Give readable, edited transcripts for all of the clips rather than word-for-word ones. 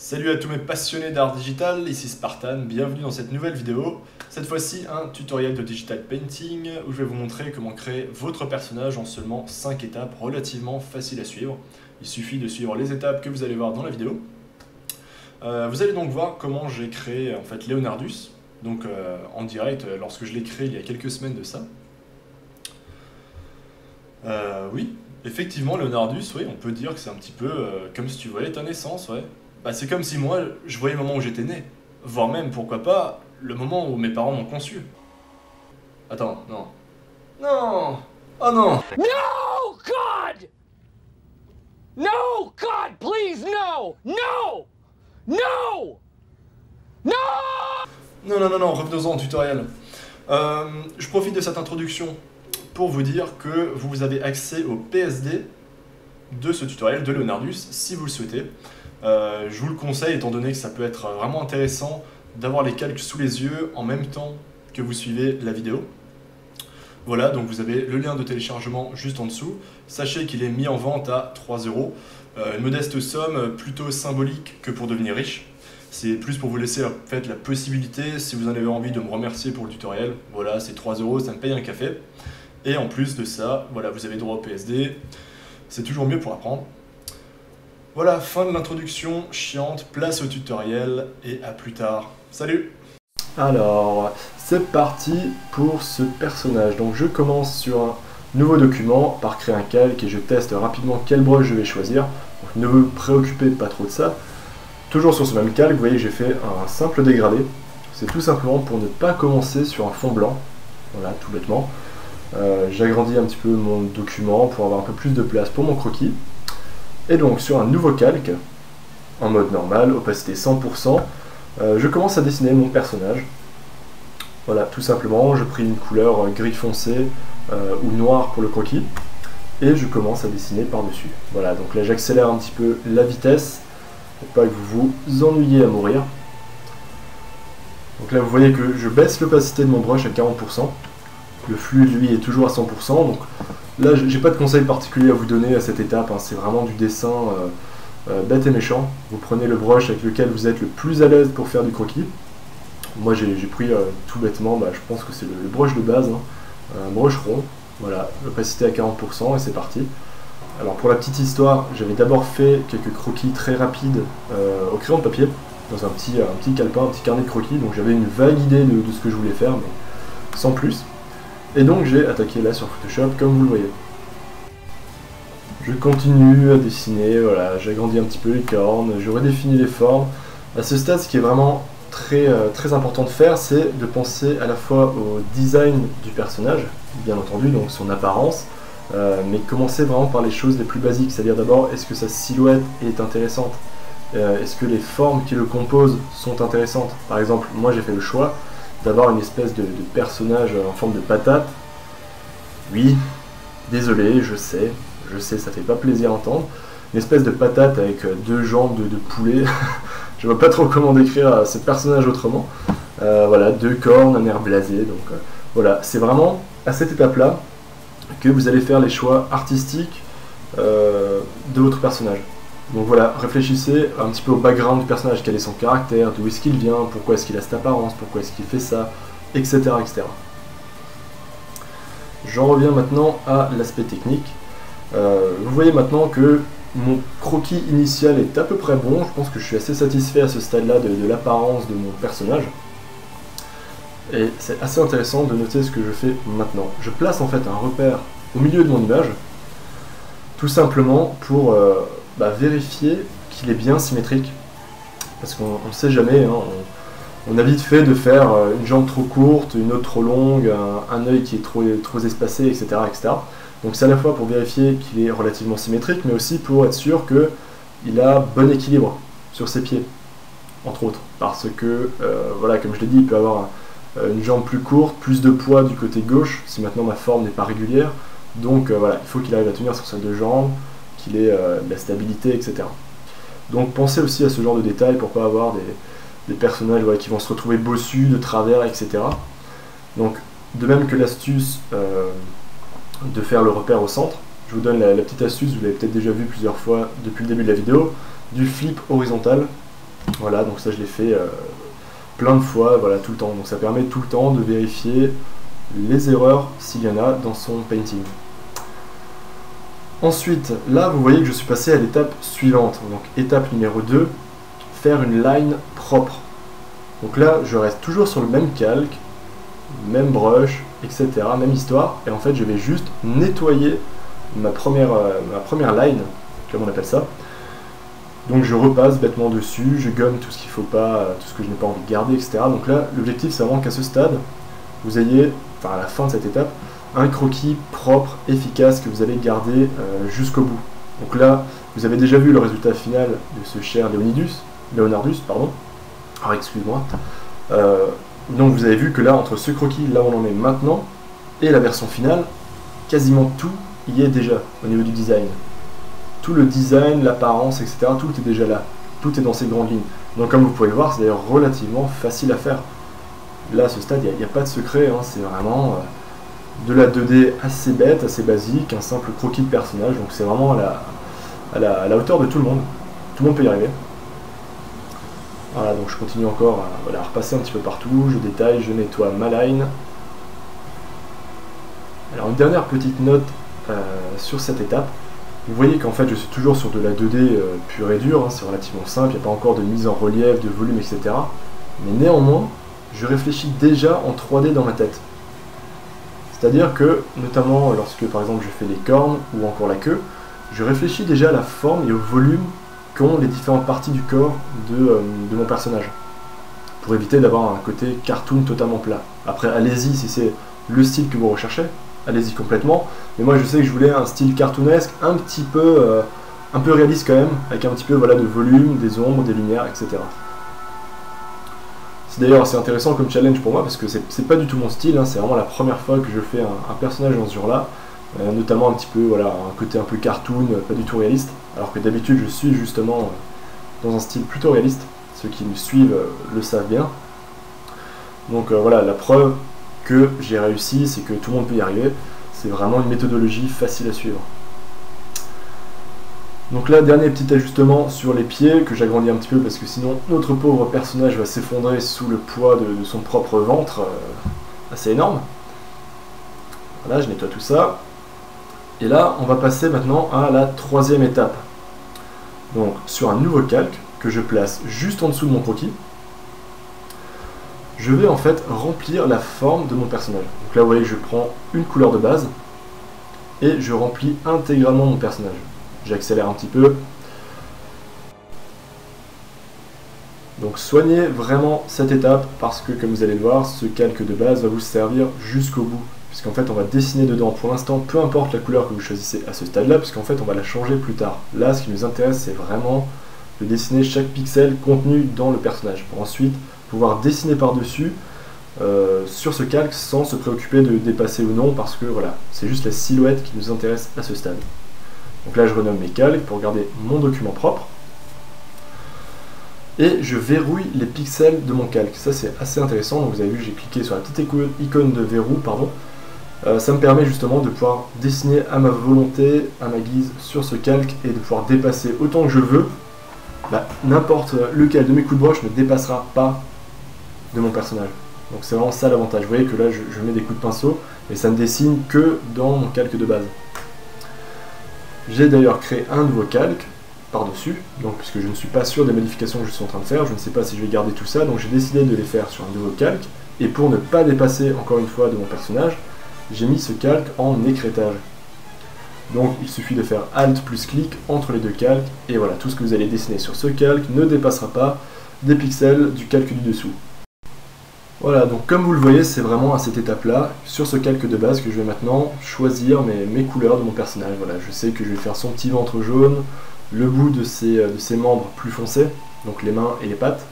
Salut à tous mes passionnés d'art digital, ici Spartan, bienvenue dans cette nouvelle vidéo. Cette fois-ci un tutoriel de digital painting où je vais vous montrer comment créer votre personnage en seulement 5 étapes relativement faciles à suivre. Il suffit de suivre les étapes que vous allez voir dans la vidéo. Vous allez donc voir comment j'ai créé en fait Leonardus, donc en direct lorsque je l'ai créé il y a quelques semaines de ça. Oui, effectivement Leonardus, oui, on peut dire que c'est un petit peu comme si tu voyais ta naissance, ouais. Bah, c'est comme si moi, je voyais le moment où j'étais né. Voire même, pourquoi pas, le moment où mes parents m'ont conçu. Attends, non. Non. Oh non. No, God! No, God, please, no! No! No! No! Non, revenons-en au tutoriel. Je profite de cette introduction pour vous dire que vous avez accès au PSD de ce tutoriel de Leonardus, si vous le souhaitez. Je vous le conseille étant donné que ça peut être vraiment intéressant d'avoir les calques sous les yeux en même temps que vous suivez la vidéo. Voilà, donc vous avez le lien de téléchargement juste en dessous. Sachez qu'il est mis en vente à 3 €. Une modeste somme plutôt symbolique que pour devenir riche. C'est plus pour vous laisser en fait la possibilité, si vous en avez envie de me remercier pour le tutoriel. Voilà, c'est 3 €, ça me paye un café. Et en plus de ça, voilà, vous avez droit au PSD. C'est toujours mieux pour apprendre. Voilà, fin de l'introduction chiante, place au tutoriel et à plus tard. Salut! Alors, c'est parti pour ce personnage. Donc je commence sur un nouveau document par créer un calque et je teste rapidement quel brush je vais choisir. Donc ne vous préoccupez pas trop de ça. Toujours sur ce même calque, vous voyez que j'ai fait un simple dégradé. C'est tout simplement pour ne pas commencer sur un fond blanc. Voilà, tout bêtement. J'agrandis un petit peu mon document pour avoir un peu plus de place pour mon croquis. Et donc sur un nouveau calque, en mode normal, opacité 100%, je commence à dessiner mon personnage. Voilà, tout simplement, je pris une couleur gris foncé ou noir pour le croquis, et je commence à dessiner par-dessus. Voilà, donc là j'accélère un petit peu la vitesse, pour pas que vous vous ennuyiez à mourir. Donc là vous voyez que je baisse l'opacité de mon brush à 40%. Le flux, lui, est toujours à 100%. Donc là, j'ai pas de conseil particulier à vous donner à cette étape. Hein. C'est vraiment du dessin bête et méchant. Vous prenez le brush avec lequel vous êtes le plus à l'aise pour faire du croquis. Moi, j'ai pris tout bêtement, je pense que c'est le brush de base. Hein. Un brush rond. Voilà, l'opacité à 40% et c'est parti. Alors pour la petite histoire, j'avais d'abord fait quelques croquis très rapides au crayon de papier, dans un petit calepin, un petit carnet de croquis. Donc j'avais une vague idée de ce que je voulais faire, mais sans plus. Et donc j'ai attaqué là sur Photoshop comme vous le voyez. Je continue à dessiner, voilà, j'agrandis un petit peu les cornes, je redéfinis les formes. À ce stade, ce qui est vraiment très important de faire, c'est de penser à la fois au design du personnage, bien entendu, donc son apparence, mais commencer vraiment par les choses les plus basiques, c'est-à-dire d'abord, est-ce que sa silhouette est intéressante? Est-ce que les formes qui le composent sont intéressantes? Par exemple, moi j'ai fait le choix d'avoir une espèce de personnage en forme de patate. Oui, désolé, je sais, ça fait pas plaisir à entendre. Une espèce de patate avec deux jambes de poulet. Je vois pas trop comment décrire ce personnage autrement. Voilà, deux cornes, un air blasé. Donc voilà, c'est vraiment à cette étape-là que vous allez faire les choix artistiques de votre personnage. Donc voilà, réfléchissez un petit peu au background du personnage, quel est son caractère, d'où est-ce qu'il vient, pourquoi est-ce qu'il a cette apparence, pourquoi est-ce qu'il fait ça, etc. etc. J'en reviens maintenant à l'aspect technique. Vous voyez maintenant que mon croquis initial est à peu près bon, je pense que je suis assez satisfait à ce stade-là de l'apparence de mon personnage. Et c'est assez intéressant de noter ce que je fais maintenant. Je place en fait un repère au milieu de mon image, tout simplement pour vérifier qu'il est bien symétrique, parce qu'on ne sait jamais, hein, on a vite fait de faire une jambe trop courte, une autre trop longue, un œil qui est trop espacé, etc., etc. Donc c'est à la fois pour vérifier qu'il est relativement symétrique, mais aussi pour être sûr qu'il a bon équilibre sur ses pieds, entre autres, parce que, voilà, comme je l'ai dit, il peut avoir une jambe plus courte, plus de poids du côté gauche, si maintenant ma forme n'est pas régulière, donc voilà, il faut qu'il arrive à tenir sur ses deux jambes, qu'il ait de la stabilité, etc. Donc pensez aussi à ce genre de détails pour pas avoir des personnages qui vont se retrouver bossus, de travers, etc. Donc de même que l'astuce de faire le repère au centre, je vous donne la petite astuce, vous l'avez peut-être déjà vu plusieurs fois depuis le début de la vidéo, du flip horizontal. Voilà, donc ça je l'ai fait plein de fois, voilà, tout le temps. Donc ça permet tout le temps de vérifier les erreurs s'il y en a dans son painting. Ensuite, là vous voyez que je suis passé à l'étape suivante. Donc étape numéro 2, faire une line propre. Donc là je reste toujours sur le même calque, même brush, etc. Même histoire. Et en fait je vais juste nettoyer ma première line, comme on appelle ça. Donc je repasse bêtement dessus, je gomme tout ce qu'il ne faut pas, tout ce que je n'ai pas envie de garder, etc. Donc là, l'objectif c'est vraiment qu'à ce stade, vous ayez, enfin à la fin de cette étape, un croquis propre, efficace, que vous allez garder jusqu'au bout. Donc là, vous avez déjà vu le résultat final de ce cher Leonardus, pardon. Alors excuse-moi. Donc vous avez vu que là, entre ce croquis, là où on en est maintenant, et la version finale, quasiment tout y est déjà au niveau du design. Tout le design, l'apparence, etc., tout est déjà là. Tout est dans ces grandes lignes. Donc comme vous pouvez le voir, c'est d'ailleurs relativement facile à faire. Là, à ce stade, il n'y a pas de secret, hein, c'est vraiment de la 2D assez bête, assez basique, un simple croquis de personnage, donc c'est vraiment à la hauteur de tout le monde. Tout le monde peut y arriver. Voilà, donc je continue encore à repasser un petit peu partout, je détaille, je nettoie ma line. Alors une dernière petite note sur cette étape. Vous voyez qu'en fait je suis toujours sur de la 2D pure et dure, hein, c'est relativement simple, il n'y a pas encore de mise en relief, de volume, etc. Mais néanmoins, je réfléchis déjà en 3D dans ma tête. C'est-à-dire que, notamment lorsque par exemple je fais les cornes ou encore la queue, je réfléchis déjà à la forme et au volume qu'ont les différentes parties du corps de mon personnage. Pour éviter d'avoir un côté cartoon totalement plat. Après, allez-y si c'est le style que vous recherchez. Allez-y complètement, mais moi je sais que je voulais un style cartoonesque un peu réaliste quand même, avec un petit peu voilà, de volume, des ombres, des lumières, etc. C'est d'ailleurs assez intéressant comme challenge pour moi parce que c'est pas du tout mon style, hein, c'est vraiment la première fois que je fais un personnage dans ce genre-là, notamment un petit peu voilà, un côté un peu cartoon, pas du tout réaliste, alors que d'habitude je suis justement dans un style plutôt réaliste, ceux qui me suivent le savent bien. Donc voilà, la preuve que j'ai réussi, c'est que tout le monde peut y arriver. C'est vraiment une méthodologie facile à suivre. Donc là, dernier petit ajustement sur les pieds, que j'agrandis un petit peu parce que sinon notre pauvre personnage va s'effondrer sous le poids de son propre ventre, assez énorme. Voilà, je nettoie tout ça. Et là, on va passer maintenant à la troisième étape. Donc sur un nouveau calque que je place juste en dessous de mon croquis, je vais en fait remplir la forme de mon personnage. Donc là vous voyez que je prends une couleur de base et je remplis intégralement mon personnage. J'accélère un petit peu. Donc soignez vraiment cette étape parce que comme vous allez le voir, ce calque de base va vous servir jusqu'au bout. Puisqu'en fait on va dessiner dedans pour l'instant, peu importe la couleur que vous choisissez à ce stade-là, puisqu'en fait on va la changer plus tard. Là ce qui nous intéresse c'est vraiment de dessiner chaque pixel contenu dans le personnage. Pour ensuite pouvoir dessiner par-dessus sur ce calque sans se préoccuper de dépasser ou non parce que voilà, c'est juste la silhouette qui nous intéresse à ce stade. Donc là je renomme mes calques pour garder mon document propre et je verrouille les pixels de mon calque. Ça c'est assez intéressant, donc vous avez vu j'ai cliqué sur la petite icône de verrou, pardon. Ça me permet justement de pouvoir dessiner à ma volonté, à ma guise sur ce calque et de pouvoir dépasser autant que je veux. N'importe lequel de mes coups de broche ne dépassera pas de mon personnage. Donc c'est vraiment ça l'avantage. Vous voyez que là je mets des coups de pinceau et ça ne dessine que dans mon calque de base. J'ai d'ailleurs créé un nouveau calque par-dessus, donc puisque je ne suis pas sûr des modifications que je suis en train de faire, je ne sais pas si je vais garder tout ça, donc j'ai décidé de les faire sur un nouveau calque, et pour ne pas dépasser encore une fois de mon personnage, j'ai mis ce calque en écrêtage. Donc il suffit de faire Alt plus clic entre les deux calques, et voilà, tout ce que vous allez dessiner sur ce calque ne dépassera pas des pixels du calque du dessous. Voilà, donc comme vous le voyez, c'est vraiment à cette étape-là, sur ce calque de base, que je vais maintenant choisir mes couleurs de mon personnage. Voilà, je sais que je vais faire son petit ventre jaune, le bout de ses membres plus foncés, donc les mains et les pattes.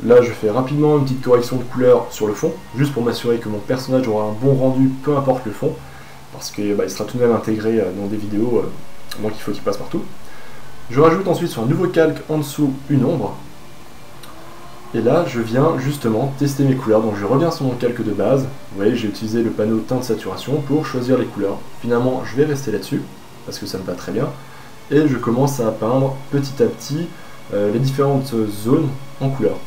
Là, je fais rapidement une petite correction de couleur sur le fond, juste pour m'assurer que mon personnage aura un bon rendu, peu importe le fond, parce qu'il sera tout de même intégré dans des vidéos, donc il faut qu'il passe partout. Je rajoute ensuite sur un nouveau calque en dessous une ombre. Et là, je viens justement tester mes couleurs. Donc je reviens sur mon calque de base. Vous voyez, j'ai utilisé le panneau teinte saturation pour choisir les couleurs. Finalement, je vais rester là-dessus, parce que ça me va très bien. Et je commence à peindre petit à petit les différentes zones en couleur.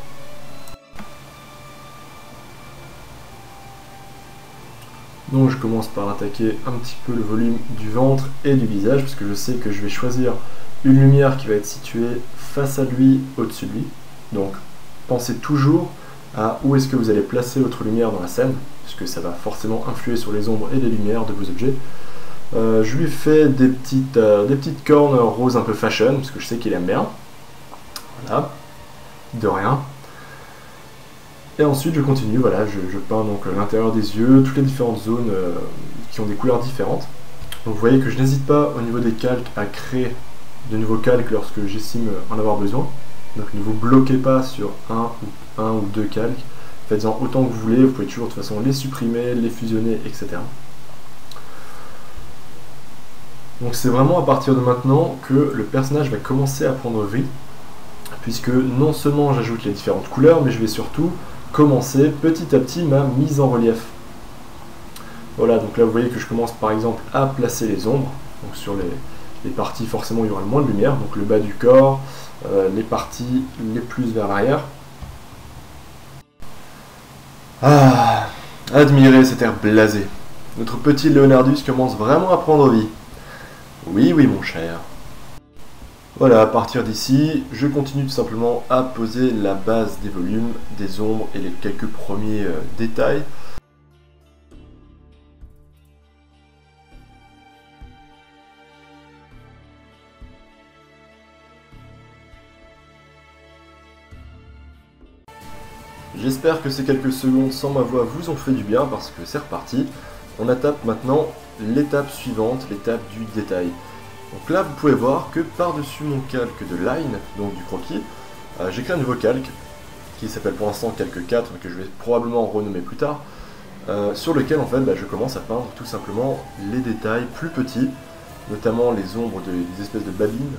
Donc je commence par attaquer un petit peu le volume du ventre et du visage, parce que je sais que je vais choisir une lumière qui va être située face à lui, au-dessus de lui. Donc pensez toujours à où est-ce que vous allez placer votre lumière dans la scène, puisque ça va forcément influer sur les ombres et les lumières de vos objets. Je lui fais des petites cornes roses un peu fashion, parce que je sais qu'il aime bien. Voilà, de rien. Et ensuite je continue, voilà, je peins donc l'intérieur des yeux, toutes les différentes zones qui ont des couleurs différentes. Donc vous voyez que je n'hésite pas au niveau des calques à créer de nouveaux calques lorsque j'estime en avoir besoin. Donc ne vous bloquez pas sur un ou deux calques, faites-en autant que vous voulez, vous pouvez toujours de toute façon les supprimer, les fusionner, etc. Donc c'est vraiment à partir de maintenant que le personnage va commencer à prendre vie, puisque non seulement j'ajoute les différentes couleurs, mais je vais surtout commencer petit à petit ma mise en relief. Voilà, donc là vous voyez que je commence par exemple à placer les ombres, donc sur les parties forcément où il y aura le moins de lumière, donc le bas du corps, les parties les plus vers l'arrière. Ah, admirez cet air blasé. Notre petit Leonardus commence vraiment à prendre vie. Oui, oui mon cher. Voilà, à partir d'ici, je continue tout simplement à poser la base des volumes, des ombres et les quelques premiers détails. J'espère que ces quelques secondes sans ma voix vous ont fait du bien parce que c'est reparti. On attaque maintenant l'étape suivante, l'étape du détail. Donc là vous pouvez voir que par-dessus mon calque de line, donc du croquis, j'ai créé un nouveau calque qui s'appelle pour l'instant calque 4, que je vais probablement renommer plus tard, sur lequel en fait je commence à peindre tout simplement les détails plus petits, notamment les ombres des espèces de babines.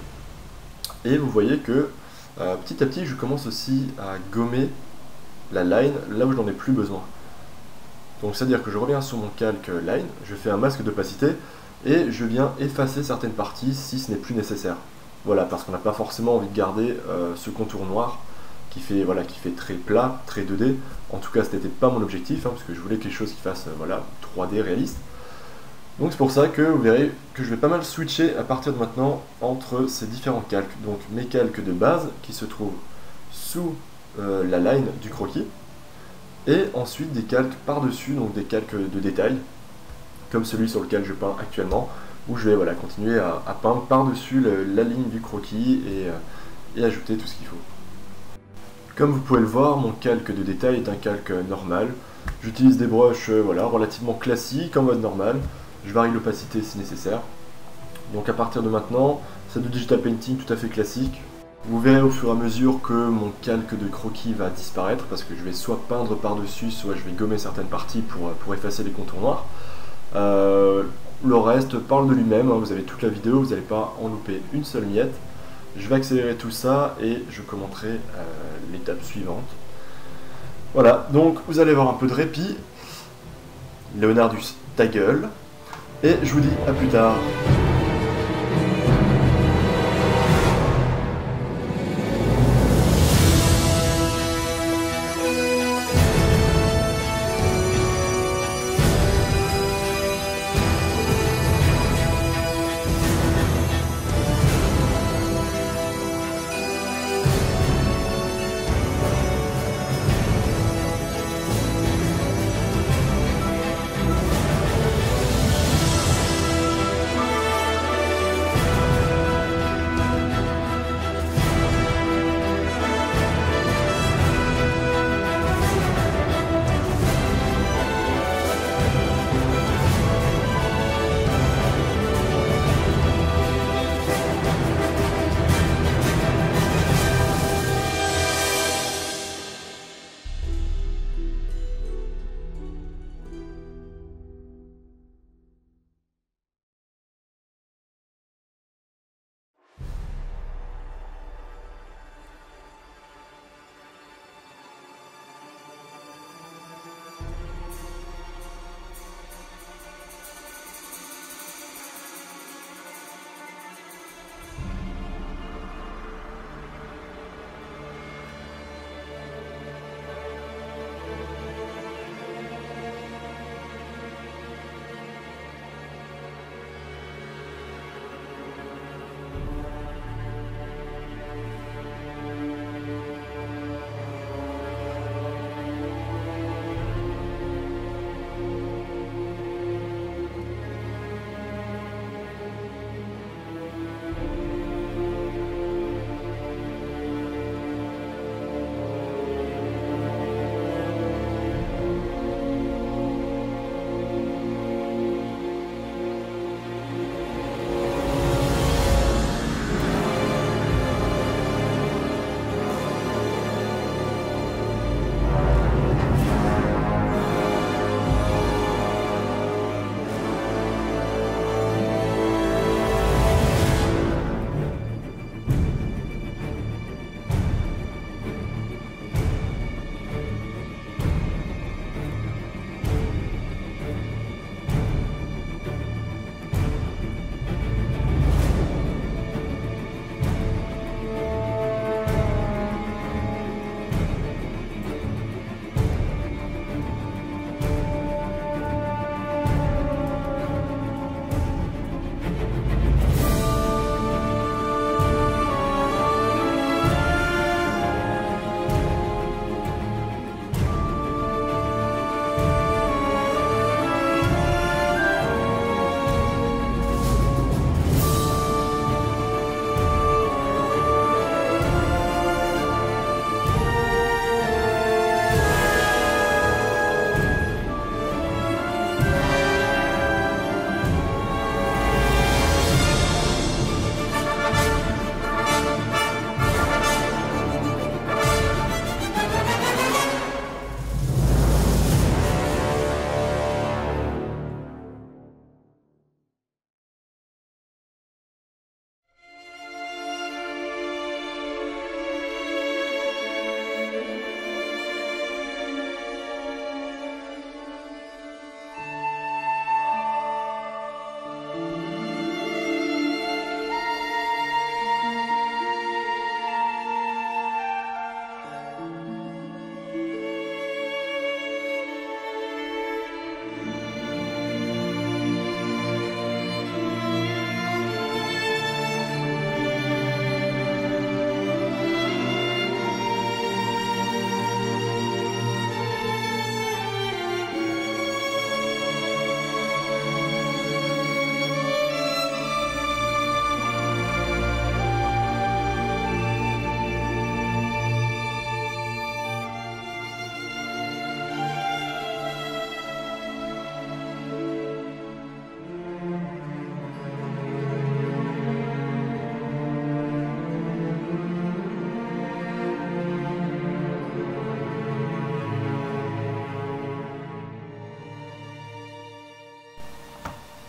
Et vous voyez que petit à petit je commence aussi à gommer la line là où je n'en ai plus besoin. Donc c'est à dire que je reviens sur mon calque line, je fais un masque d'opacité et je viens effacer certaines parties si ce n'est plus nécessaire. Voilà, parce qu'on n'a pas forcément envie de garder ce contour noir qui fait très plat, très 2D. En tout cas, ce n'était pas mon objectif, parce que je voulais quelque chose qui fasse 3D réaliste. Donc c'est pour ça que vous verrez que je vais pas mal switcher à partir de maintenant entre ces différents calques. Donc mes calques de base qui se trouvent sous la line du croquis, et ensuite des calques par-dessus, donc des calques de détail, comme celui sur lequel je peins actuellement, où je vais continuer à peindre par-dessus la ligne du croquis et ajouter tout ce qu'il faut. Comme vous pouvez le voir, mon calque de détail est un calque normal. J'utilise des brushes relativement classiques en mode normal. Je varie l'opacité si nécessaire. Donc à partir de maintenant, c'est du digital painting tout à fait classique. Vous verrez au fur et à mesure que mon calque de croquis va disparaître parce que je vais soit peindre par-dessus, soit je vais gommer certaines parties pour effacer les contours noirs. Le reste parle de lui-même, vous avez toute la vidéo, vous n'allez pas en louper une seule miette. Je vais accélérer tout ça et je commenterai l'étape suivante. Voilà, donc vous allez avoir un peu de répit. Leonardus, ta gueule. Et je vous dis à plus tard.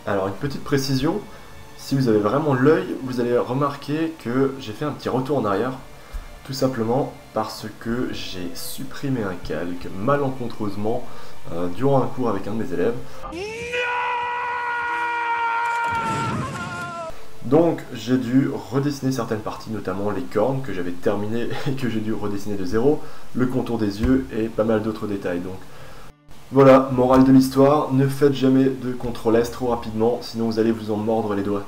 Alors une petite précision, si vous avez vraiment l'œil, vous allez remarquer que j'ai fait un petit retour en arrière, tout simplement parce que j'ai supprimé un calque malencontreusement durant un cours avec un de mes élèves. Donc j'ai dû redessiner certaines parties, notamment les cornes que j'avais terminées et que j'ai dû redessiner de zéro, le contour des yeux et pas mal d'autres détails. Donc voilà, morale de l'histoire, ne faites jamais de CTRL S trop rapidement, sinon vous allez vous en mordre les doigts.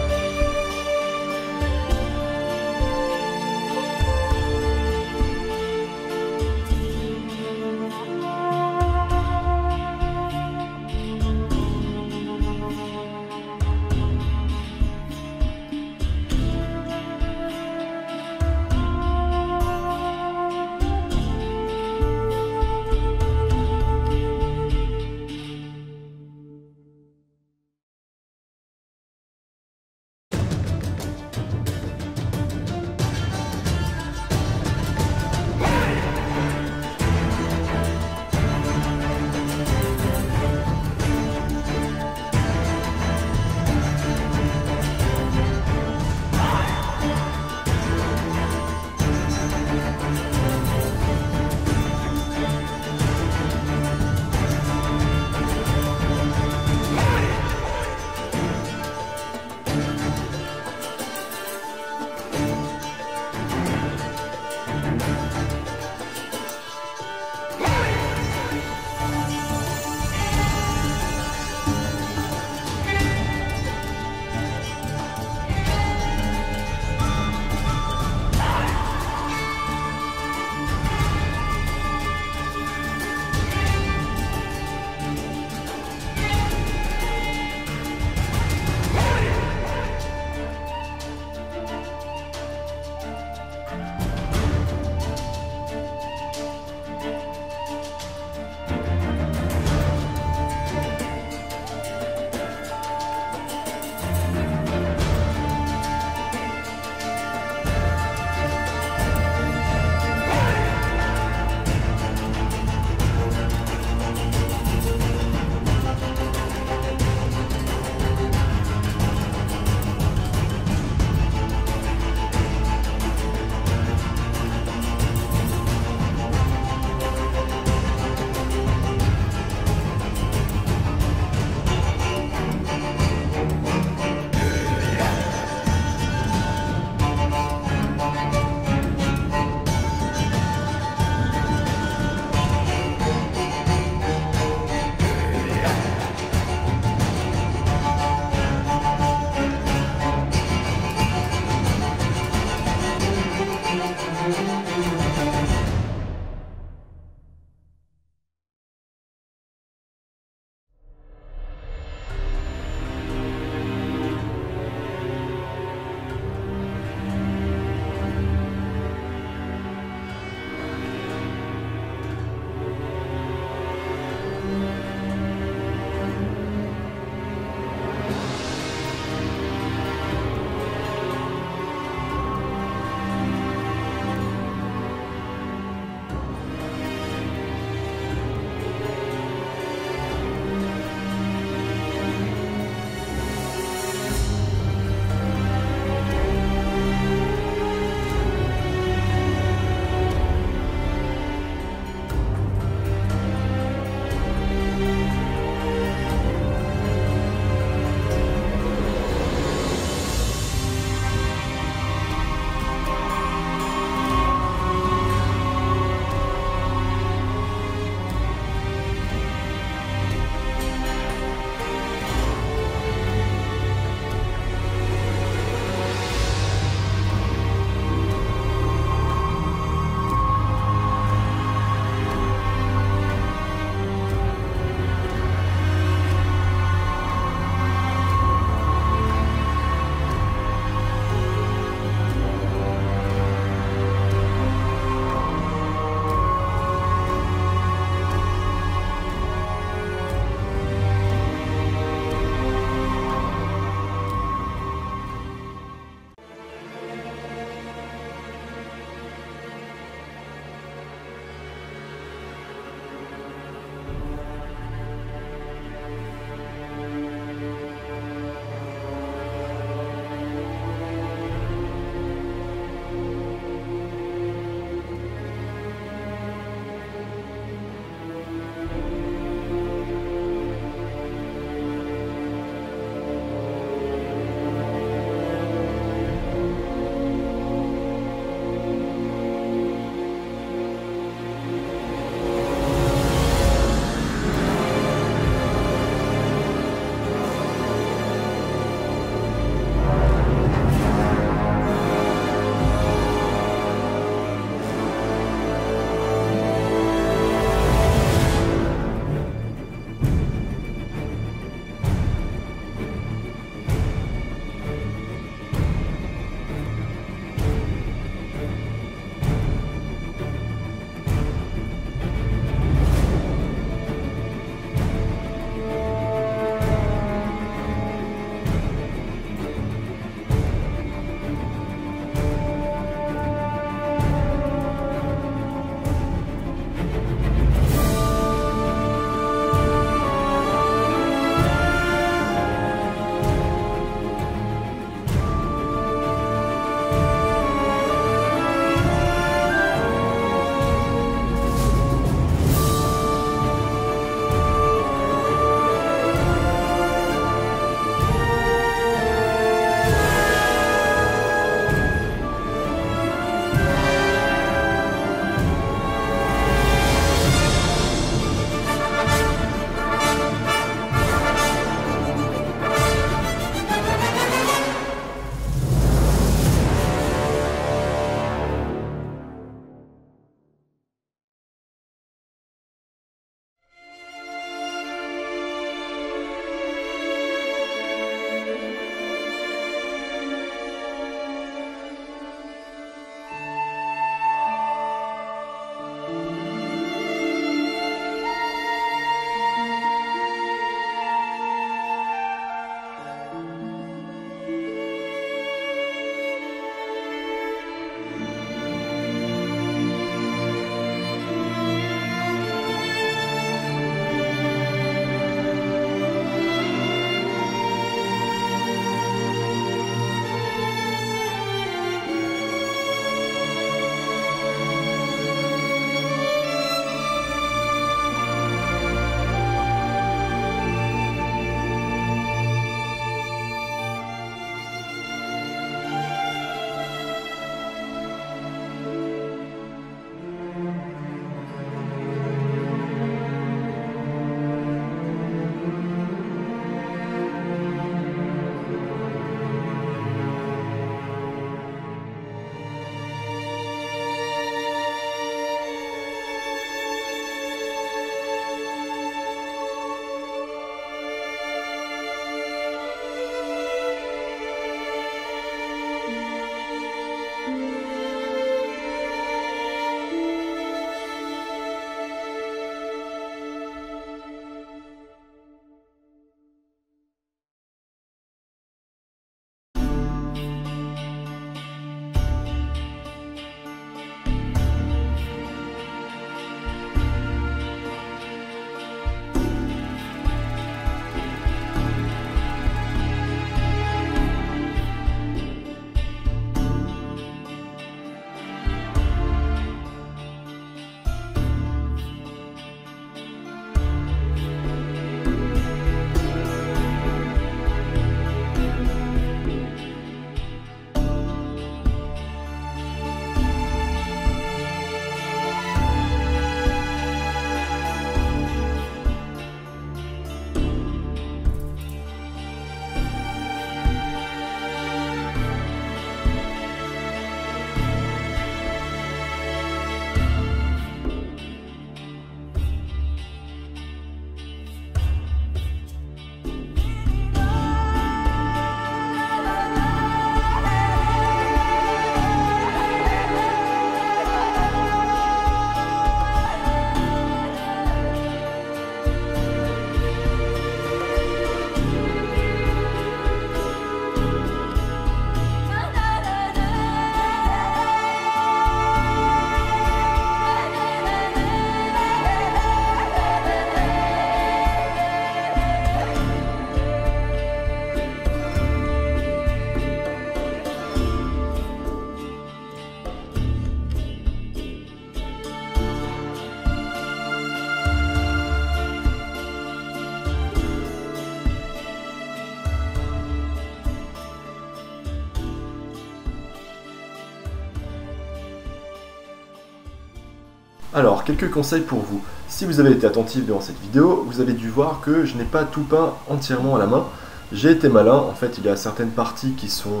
Alors, quelques conseils pour vous. Si vous avez été attentif durant cette vidéo, vous avez dû voir que je n'ai pas tout peint entièrement à la main. J'ai été malin, en fait il y a certaines parties qui sont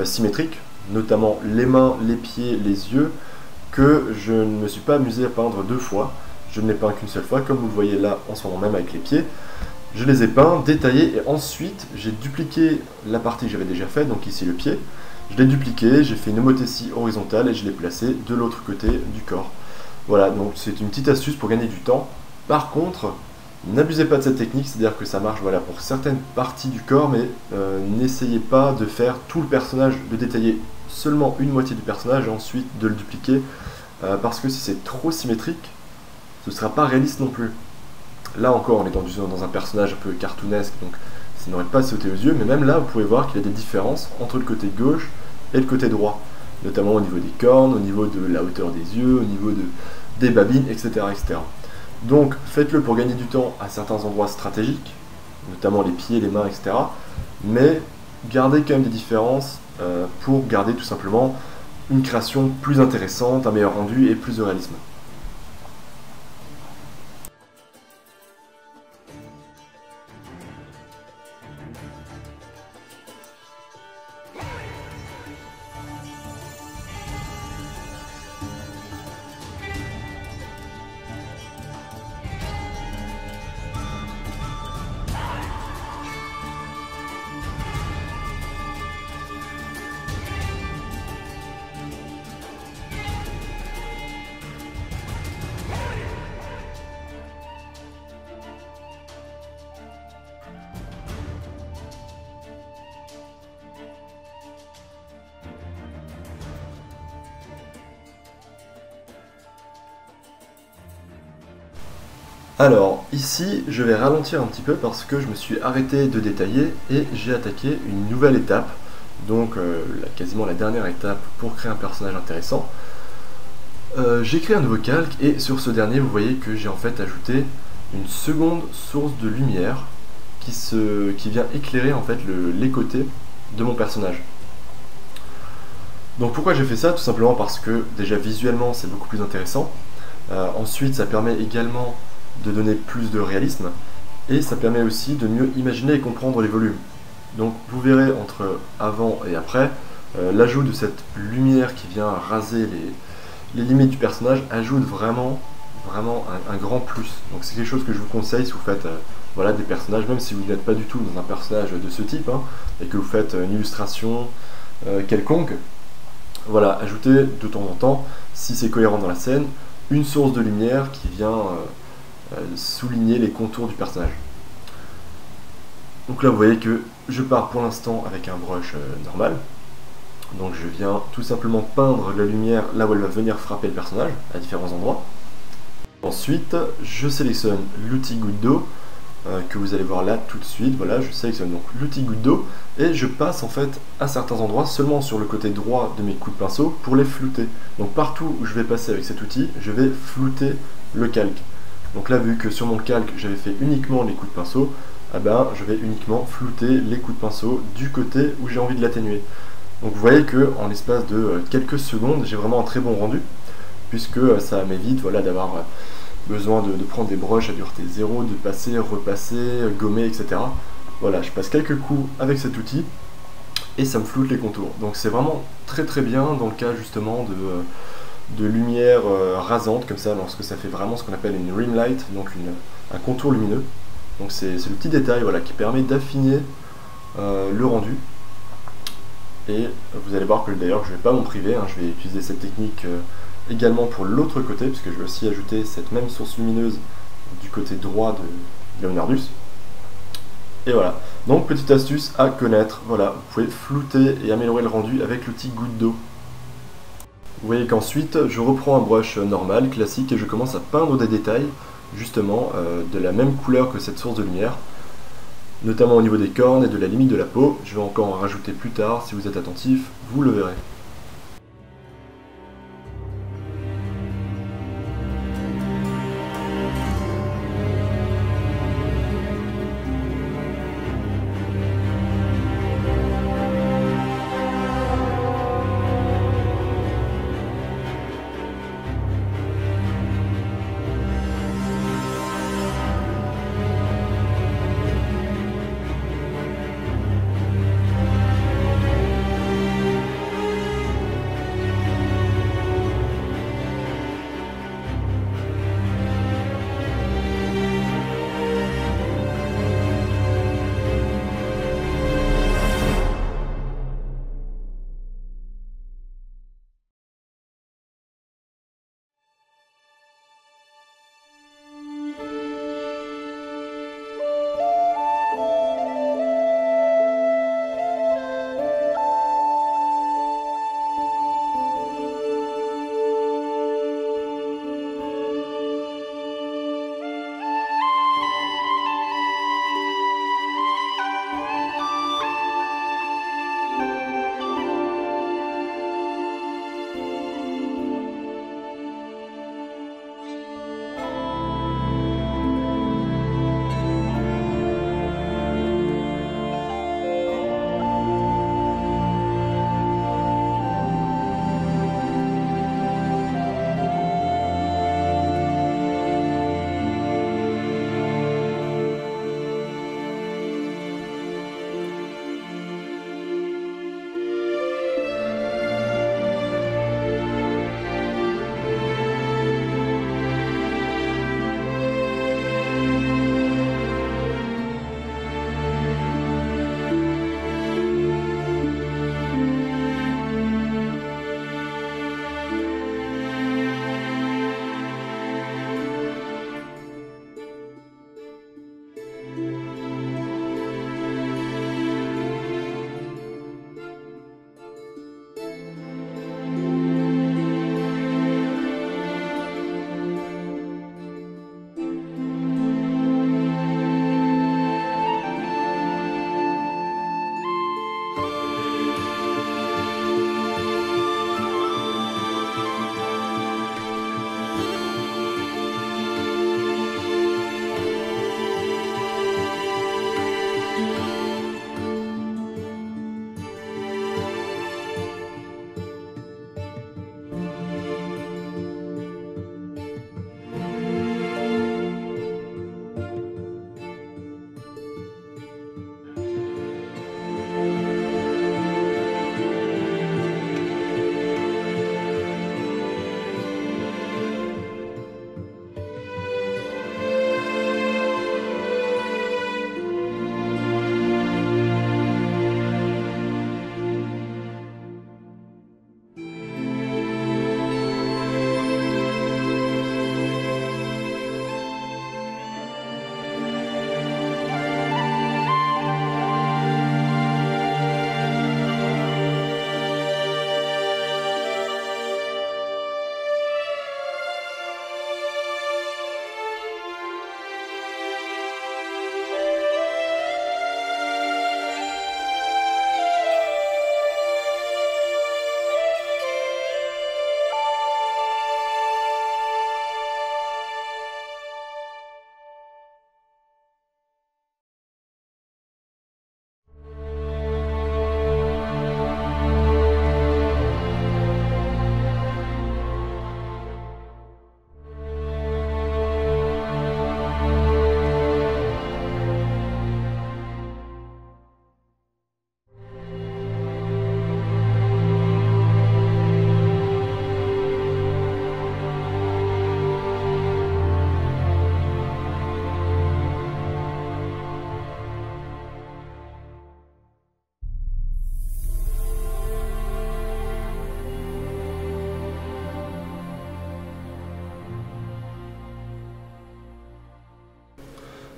symétriques, notamment les mains, les pieds, les yeux, que je ne me suis pas amusé à peindre 2 fois. Je ne l'ai peint qu'une seule fois, comme vous le voyez là en ce moment même avec les pieds. Je les ai peints, détaillés, et ensuite j'ai dupliqué la partie que j'avais déjà faite, donc ici le pied. Je l'ai dupliqué, j'ai fait une homothétie horizontale et je l'ai placé de l'autre côté du corps. Voilà, donc c'est une petite astuce pour gagner du temps. Par contre, n'abusez pas de cette technique, c'est-à-dire que ça marche voilà, pour certaines parties du corps, mais n'essayez pas de faire tout le personnage, de détailler seulement une moitié du personnage et ensuite de le dupliquer, parce que si c'est trop symétrique, ce ne sera pas réaliste non plus. Là encore, on est dans un personnage un peu cartoonesque, donc ça n'aurait pas sauté aux yeux, mais même là, vous pouvez voir qu'il y a des différences entre le côté gauche et le côté droit, notamment au niveau des cornes, au niveau de la hauteur des yeux, au niveau des babines, etc., etc. Donc faites-le pour gagner du temps à certains endroits stratégiques, notamment les pieds, les mains, etc. Mais gardez quand même des différences pour garder tout simplement une création plus intéressante, un meilleur rendu et plus de réalisme. Alors, ici, je vais ralentir un petit peu parce que je me suis arrêté de détailler et j'ai attaqué une nouvelle étape, donc quasiment la dernière étape pour créer un personnage intéressant. J'ai créé un nouveau calque et sur ce dernier, vous voyez que j'ai en fait ajouté une seconde source de lumière qui vient éclairer en fait les côtés de mon personnage. Donc pourquoi j'ai fait ça? Tout simplement parce que déjà visuellement c'est beaucoup plus intéressant. Ensuite, ça permet également de donner plus de réalisme et ça permet aussi de mieux imaginer et comprendre les volumes. Donc vous verrez entre avant et après, l'ajout de cette lumière qui vient raser les limites du personnage ajoute vraiment un grand plus. Donc c'est quelque chose que je vous conseille si vous faites voilà, des personnages, même si vous n'êtes pas du tout dans un personnage de ce type hein, et que vous faites une illustration quelconque. Voilà, ajoutez de temps en temps, si c'est cohérent dans la scène, une source de lumière qui vient souligner les contours du personnage. Donc là vous voyez que je pars pour l'instant avec un brush normal. Donc je viens tout simplement peindre la lumière là où elle va venir frapper le personnage, à différents endroits. Ensuite, je sélectionne l'outil goutte d'eau, que vous allez voir là tout de suite. Voilà, je sélectionne donc l'outil goutte d'eau et je passe en fait à certains endroits seulement sur le côté droit de mes coups de pinceau pour les flouter. Donc partout où je vais passer avec cet outil, je vais flouter le calque. Donc là, vu que sur mon calque, j'avais fait uniquement les coups de pinceau, eh ben, je vais uniquement flouter les coups de pinceau du côté où j'ai envie de l'atténuer. Donc vous voyez que en l'espace de quelques secondes, j'ai vraiment un très bon rendu, puisque ça m'évite voilà, d'avoir besoin de prendre des brushes à dureté 0, de passer, repasser, gommer, etc. Voilà, je passe quelques coups avec cet outil et ça me floute les contours. Donc c'est vraiment très bien dans le cas justement de lumière rasante comme ça, lorsque ça fait vraiment ce qu'on appelle une rim light, donc un contour lumineux. Donc c'est le petit détail voilà, qui permet d'affiner le rendu. Et vous allez voir que d'ailleurs je ne vais pas m'en priver, hein, je vais utiliser cette technique également pour l'autre côté, puisque je vais aussi ajouter cette même source lumineuse du côté droit de Leonardus. Et voilà, donc petite astuce à connaître, voilà, vous pouvez flouter et améliorer le rendu avec l'outil goutte d'eau. Vous voyez qu'ensuite je reprends un brush normal, classique, et je commence à peindre des détails, justement de la même couleur que cette source de lumière, notamment au niveau des cornes et de la limite de la peau. Je vais encore en rajouter plus tard, si vous êtes attentif, vous le verrez.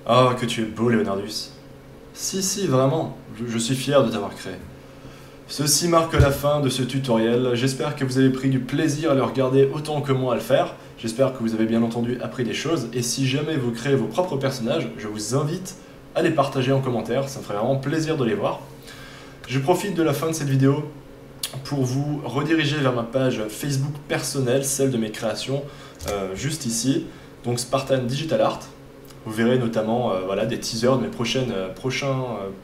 Oh, que tu es beau, Leonardus. Si, vraiment, je suis fier de t'avoir créé. Ceci marque la fin de ce tutoriel. J'espère que vous avez pris du plaisir à le regarder autant que moi à le faire. J'espère que vous avez bien entendu appris des choses. Et si jamais vous créez vos propres personnages, je vous invite à les partager en commentaire. Ça me ferait vraiment plaisir de les voir. Je profite de la fin de cette vidéo pour vous rediriger vers ma page Facebook personnelle, celle de mes créations, juste ici. Donc Spartan Digital Art. Vous verrez notamment voilà, des teasers de mes prochains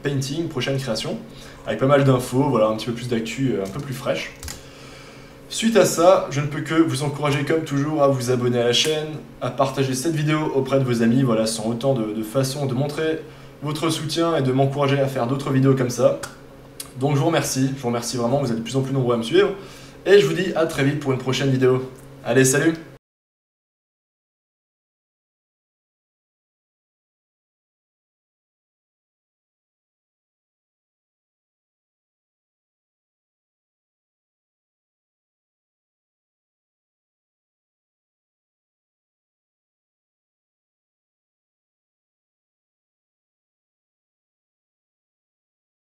paintings, prochaines créations, avec pas mal d'infos, voilà, un petit peu plus d'actu, un peu plus fraîche. Suite à ça, je ne peux que vous encourager comme toujours à vous abonner à la chaîne, à partager cette vidéo auprès de vos amis, voilà, ce sont autant de façons de montrer votre soutien et de m'encourager à faire d'autres vidéos comme ça. Donc je vous remercie vraiment, vous êtes de plus en plus nombreux à me suivre, et je vous dis à très vite pour une prochaine vidéo. Allez, salut!